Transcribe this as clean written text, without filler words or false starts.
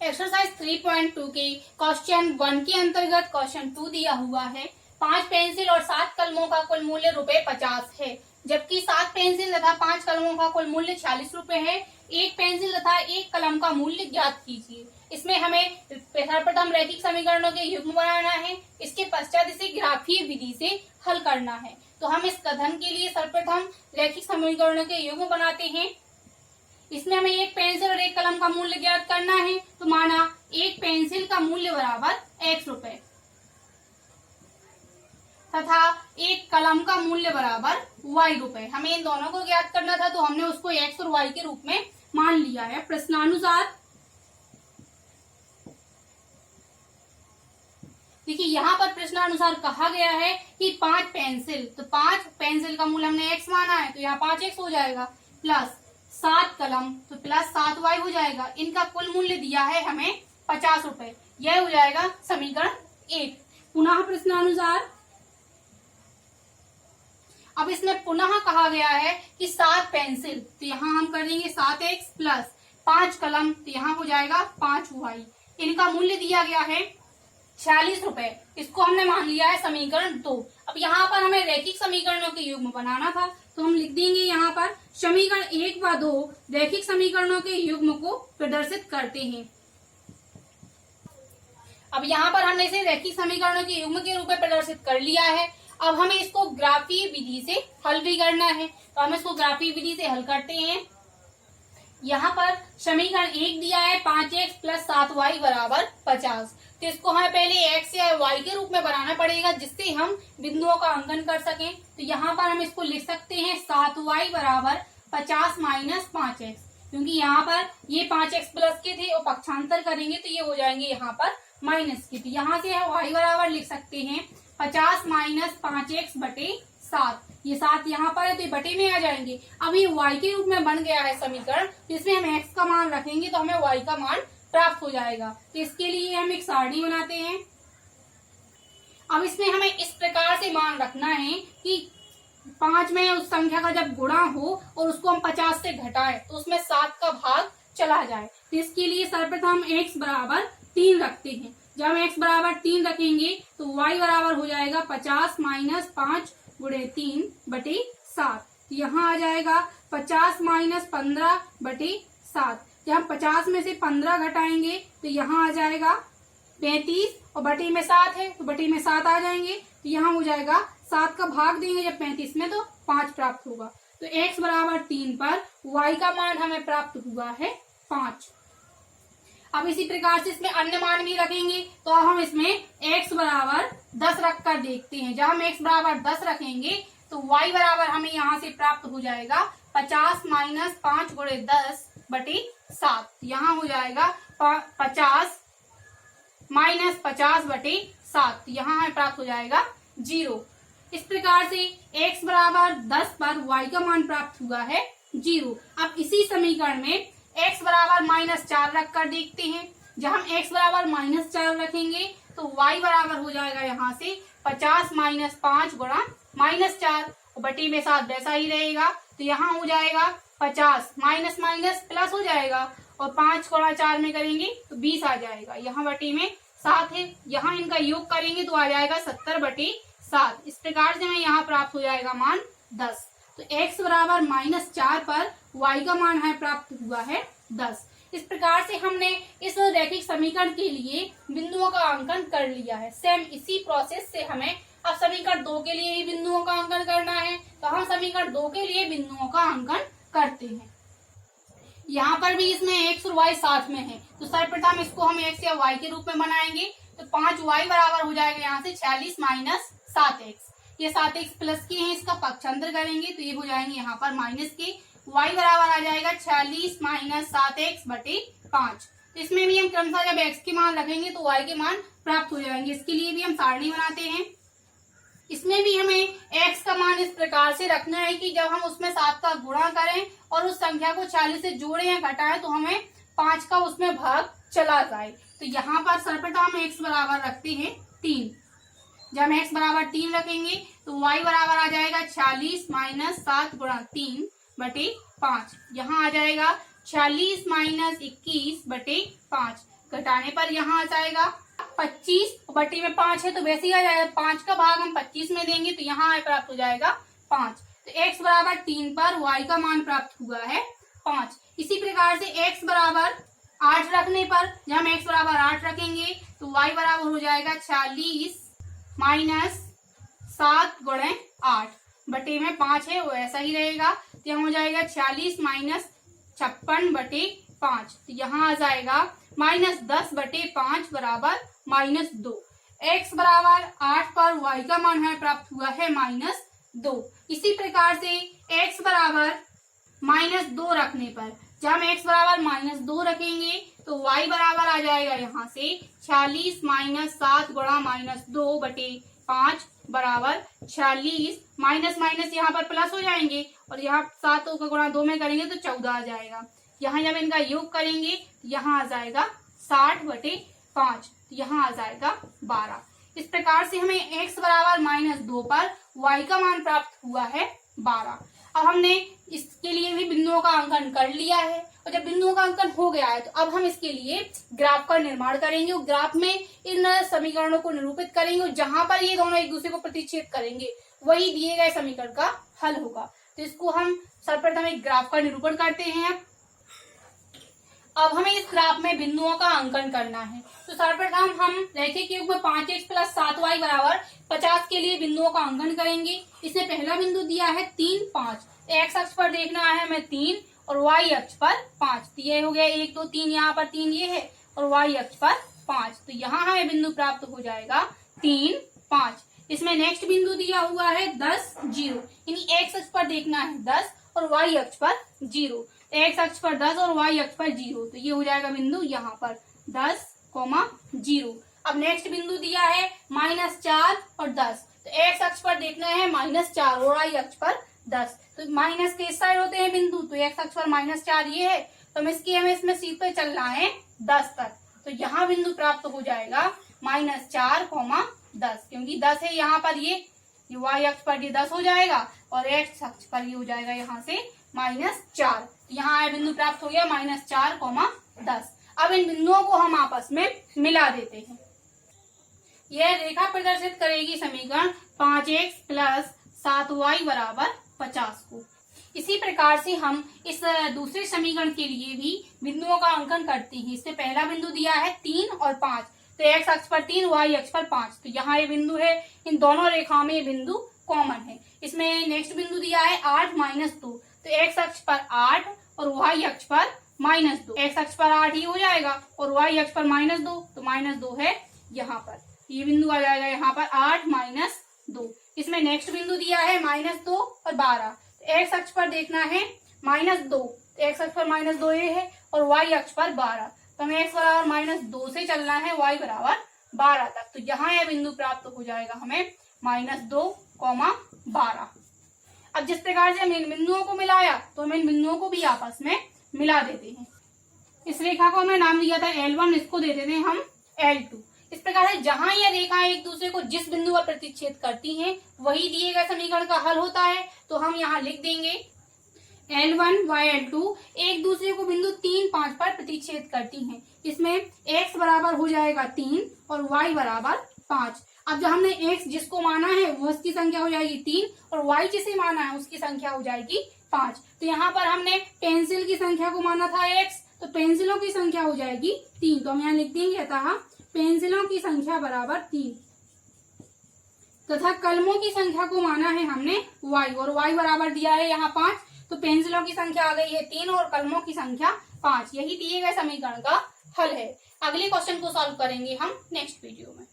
Exercise 3.2 के question 1 के अंतर्गत क्वेश्चन 2 दिया हुआ है। 5 पेंसिल और 7 कलमों का कुल मूल्य ₹50 है, जबकि 7 पेंसिल तथा 5 कलमों का कुल मूल्य ₹46 है। एक पेंसिल तथा एक कलम का मूल्य ज्ञात कीजिए। इसमें हमें सर्वप्रथम रैखिक समीकरणों के युग्म बनाना है, इसके पश्चात इसे ग्राफीय विधि से हल करना है। तो हम इस कथन के लिए सर्वप्रथम रैखिक समीकरणों के युग्म बनाते हैं। इसमें हमें एक पेंसिल और एक कलम का मूल्य ज्ञात करना है, तो माना एक पेंसिल का मूल्य बराबर X रुपए तथा एक कलम का मूल्य बराबर Y रुपए। हमें इन दोनों को ज्ञात करना था, तो हमने उसको X और Y के रूप में मान लिया है। प्रश्नानुसार देखिए, यहाँ पर प्रश्नानुसार कहा गया है कि 5 पेंसिल, तो 5 पेंसिल का मूल्य हमने X माना है, तो यहाँ 5X हो जाएगा, प्लस 7 कलम तो प्लस 7Y हो जाएगा। इनका कुल मूल्य दिया है हमें ₹50। यह हो जाएगा समीकरण 1। पुनः प्रश्नानुसार अब इसमें पुनः कहा गया है कि 7 पेंसिल, तो यहाँ हम कर देंगे 7X प्लस 5 कलम, तो यहाँ हो जाएगा 5Y। इनका मूल्य दिया गया है ₹46। इसको हमने मान लिया है समीकरण 2। अब यहाँ पर हमें रैखिक समीकरणों के युग्म बनाना था, तो हम लिख देंगे यहाँ पर समीकरण 1 व 2 रैखिक समीकरणों के युग्म को प्रदर्शित करते हैं। अब यहाँ पर हमने इसे रैखिक समीकरणों के युग्म के रूप में प्रदर्शित कर लिया है। अब हमें इसको ग्राफीय विधि से हल भी करना है, तो हम इसको ग्राफीय विधि से हल करते हैं। यहाँ पर समीकरण 1 दिया है 5X प्लस 7Y बराबर 50। तो इसको हमें पहले X या Y के रूप में बनाना पड़ेगा, जिससे हम बिंदुओं का अंकन कर सकें। तो यहाँ पर हम इसको लिख सकते हैं 7Y बराबर 50 माइनस 5X, क्योंकि यहाँ पर ये 5X प्लस के थे और पक्षांतर करेंगे तो ये हो जाएंगे यहाँ पर माइनस के। तो यहाँ से Y बराबर लिख सकते हैं 50 माइनस 5X बटे 7। ये 7 यहाँ पर है तो ये बटे में आ जाएंगे। अब ये Y के रूप में बन गया है समीकरण, जिसमें हम X का मान रखेंगे तो हमें Y का मान प्राप्त हो जाएगा। तो इसके लिए हम एक सारणी बनाते हैं। अब इसमें हमें इस प्रकार से मान रखना है कि 5 में उस संख्या का जब गुणा हो और उसको हम 50 से घटाएं तो उसमें 7 का भाग चला जाए। तो इसके लिए सर्वप्रथम X बराबर 3 रखते हैं। जब हम X बराबर 3 रखेंगे तो Y बराबर हो जाएगा 50 माइनस 5 गुणे 3 बटे 7। यहाँ आ जाएगा 50 माइनस 15 बटे 7। जब हम 50 में से 15 घटाएंगे तो यहाँ आ जाएगा 35 और बटे में 7 है तो बटे में 7 आ जाएंगे। तो यहाँ हो जाएगा 7 का भाग देंगे जब 35 में तो 5 प्राप्त होगा। तो X बराबर 3 पर Y का मान हमें प्राप्त हुआ है 5। अब इसी प्रकार से इसमें अन्य मान भी रखेंगे, तो अब हम इसमें X बराबर 10 रख कर देखते हैं। जब हम X बराबर 10 रखेंगे तो Y बराबर हमें यहाँ से प्राप्त हो जाएगा 50 माइनस 5 गुणे 10 बटे 7। यहाँ हो जाएगा 50 माइनस 50 बटे 7। यहाँ हमें प्राप्त हो जाएगा 0। इस प्रकार से X बराबर 10 पर Y का मान प्राप्त हुआ है 0। अब इसी समीकरण में X बराबर -4 रख कर देखते हैं। जब हम X बराबर -4 रखेंगे तो Y बराबर हो जाएगा यहाँ से 50 माइनस 5 गुणा -4 बटे में 7 वैसा ही रहेगा। तो यहाँ हो जाएगा 50 माइनस माइनस प्लस हो जाएगा और 5 गुणा 4 में करेंगे तो 20 आ जाएगा। यहाँ बटे में 7 है, यहाँ इनका योग करेंगे तो आ जाएगा 70 बटे 7। इस प्रकार से हमें यहाँ प्राप्त हो जाएगा मान 10। तो X बराबर -4 पर Y का मान है प्राप्त हुआ है 10। इस प्रकार से हमने इस रैखिक समीकरण के लिए बिंदुओं का अंकन कर लिया है। सेम इसी प्रोसेस से हमें अब समीकरण 2 के लिए भी बिंदुओं का अंकन करना है, तो हम समीकरण 2 के लिए बिंदुओं का अंकन करते हैं। यहाँ पर भी इसमें X और Y साथ में है, तो सर्वप्रथम इसको हम X या Y के रूप में बनाएंगे। तो 5Y बराबर हो जाएगा यहाँ से 46 माइनस 7X। ये 7X प्लस के हैं, इसका पक्षांतर करेंगे तो ये हो जाएंगे यहाँ पर माइनस के। Y बराबर आ जाएगा 46 माइनस 7X बटे 5। तो इसमें भी हम क्रमशः जब X के मान रखेंगे तो Y के मान प्राप्त हो जाएंगे। इसके लिए भी हम सारणी बनाते हैं। इसमें भी हमें X का मान इस प्रकार से रखना है कि जब हम उसमें 7 का गुणा करें और उस संख्या को 40 से जोड़े या घटाएं तो हमें 5 का उसमें भाग चला जाए। तो यहाँ पर सर्वप्रथम X बराबर रखते हैं 3। जब हम X बराबर 3 रखेंगे तो Y बराबर आ जाएगा 46 माइनस 7 गुणा 3 बटे 5। यहाँ आ जाएगा 46 माइनस 21 बटे 5। घटाने पर यहाँ आ जाएगा 25, बटे में 5 है तो वैसे ही आ जाएगा। 5 का भाग हम 25 में देंगे तो यहाँ प्राप्त हो जाएगा 5। तो x बराबर 3 पर y का मान प्राप्त हुआ है 5। इसी प्रकार से x बराबर 8 रखने पर, जब हम x बराबर 8 रखेंगे तो y बराबर हो जाएगा 40 माइनस 7 गुणे 8, बटे में 5 है वो ऐसा ही रहेगा। तो यहाँ हो जाएगा 40 माइनस 56 बटे 5, तो यहाँ आ जाएगा माइनस 10 बटे 5 बराबर माइनस 2। x बराबर 8 पर y का मान हमें प्राप्त हुआ है माइनस 2। इसी प्रकार से x बराबर माइनस 2 रखने पर, जब हम x बराबर माइनस 2 रखेंगे तो y बराबर आ जाएगा यहाँ से 40 माइनस 7 गुणा माइनस 2 बटे 5 बराबर 46, माइनस माइनस यहाँ पर प्लस हो जाएंगे और यहाँ 7 का गुणा 2 में करेंगे तो 14 आ जाएगा। यहाँ जब इनका योग करेंगे यहाँ आ जाएगा 60 बटे 5, तो यहाँ आ जाएगा 12। इस प्रकार से हमें x बराबर माइनस 2 पर y का मान प्राप्त हुआ है 12। अब हमने इसके लिए भी बिंदुओं का अंकन कर लिया है, और जब बिंदुओं का अंकन हो गया है तो अब हम इसके लिए ग्राफ का निर्माण करेंगे और ग्राफ में इन समीकरणों को निरूपित करेंगे और जहां पर ये दोनों एक दूसरे को प्रतिच्छेद करेंगे वही दिए गए समीकरण का हल होगा। तो इसको हम सर्वप्रथम एक ग्राफ का निरूपण करते हैं। अब हमें इस ग्राफ में बिंदुओं का अंकन करना है। तो सर्वप्रथम हम रैखिक युग्म 5x प्लस 7y बराबर 50 के लिए बिंदुओं का अंकन करेंगे। इसमें पहला बिंदु दिया है 3, 5। x अक्ष पर देखना है हमें 3 और y अक्ष पर 5। तो ये हो गया 1 2 3, यहाँ पर 3 ये है और y अक्ष पर 5। तो यहाँ हमें बिंदु प्राप्त हो जाएगा 3, 5। इसमें नेक्स्ट बिंदु दिया हुआ है 10, 0, यानी x अक्ष पर देखना है 10 और y अक्ष पर 0। x अक्ष पर 10 और y अक्ष पर 0, तो ये हो जाएगा बिंदु यहाँ पर 10, 0। अब नेक्स्ट बिंदु दिया है -4 और 10, तो x अक्ष पर देखना है -4 और y अक्ष पर 10। तो माइनस के इस साइड होते हैं बिंदु, तो x अक्ष पर -4 ये है, तो हमें इसमें सीध पे चलना है 10 तक। तो यहाँ बिंदु प्राप्त हो जाएगा -4, 10, क्योंकि 10 है यहाँ पर, ये y अक्ष पर ये 10 हो जाएगा और x अक्ष पर ये हो जाएगा यहाँ से -4। यहाँ आया बिंदु प्राप्त हो गया -4, 10। अब इन बिंदुओं को हम आपस में मिला देते हैं। यह रेखा प्रदर्शित करेगी समीकरण 5x प्लस 7y बराबर 50 को। इसी प्रकार से हम इस दूसरे समीकरण के लिए भी बिंदुओं का अंकन करते हैं। इसमें पहला बिंदु दिया है 3 और 5, तो x अक्ष पर 3, y अक्ष पर 5, तो यहाँ ये बिंदु है। इन दोनों रेखाओं में ये बिंदु कॉमन है। इसमें नेक्स्ट बिंदु दिया है 8, -2, तो x अक्ष पर 8 और y अक्ष पर -2। x अक्ष पर 8 ही हो जाएगा और y अक्ष पर -2, तो -2 है यहाँ पर, ये बिंदु आ जाएगा यहाँ पर 8, -2। इसमें नेक्स्ट बिंदु दिया है -2 और 12, तो x अक्ष पर देखना है -2, तो x अक्ष पर -2 ये है और y अक्ष पर 12, तो हमें x बराबर -2 से चलना है y बराबर 12 तक। तो यहाँ यह बिंदु प्राप्त हो जाएगा हमें -2, 12। अब जिस प्रकार से हम इन बिंदुओं को मिलाया तो हम इन बिंदुओं को भी आपस में मिला देते हैं। इस रेखा को हमने नाम दिया था L1, इसको दे देते हैं हम L2। इस प्रकार से जहां ये रेखाएं एक दूसरे को जिस बिंदु पर प्रतिच्छेद करती हैं वही दिए गए समीकरण का हल होता है। तो हम यहाँ लिख देंगे L1 y L2 एक दूसरे को बिंदु 3, 5 पर प्रतिच्छेद करती हैं। इसमें x बराबर हो जाएगा 3 और y बराबर 5। अब जो हमने x जिसको माना है वो उसकी संख्या हो जाएगी 3 और y जिसे माना है उसकी संख्या हो जाएगी 5। तो यहाँ पर हमने पेंसिल की संख्या को माना था x, तो पेंसिलों की संख्या हो जाएगी 3, तो हम यहाँ लिख देंगे अतः पेंसिलों की संख्या बराबर 3, तथा कलमों की संख्या को माना है हमने y और y बराबर दिया है यहाँ 5, तो पेंसिलों की संख्या आ गई है 3 और कलमों की संख्या 5। यही दिए गए समीकरण का हल है। अगले क्वेश्चन को सॉल्व करेंगे हम नेक्स्ट वीडियो में।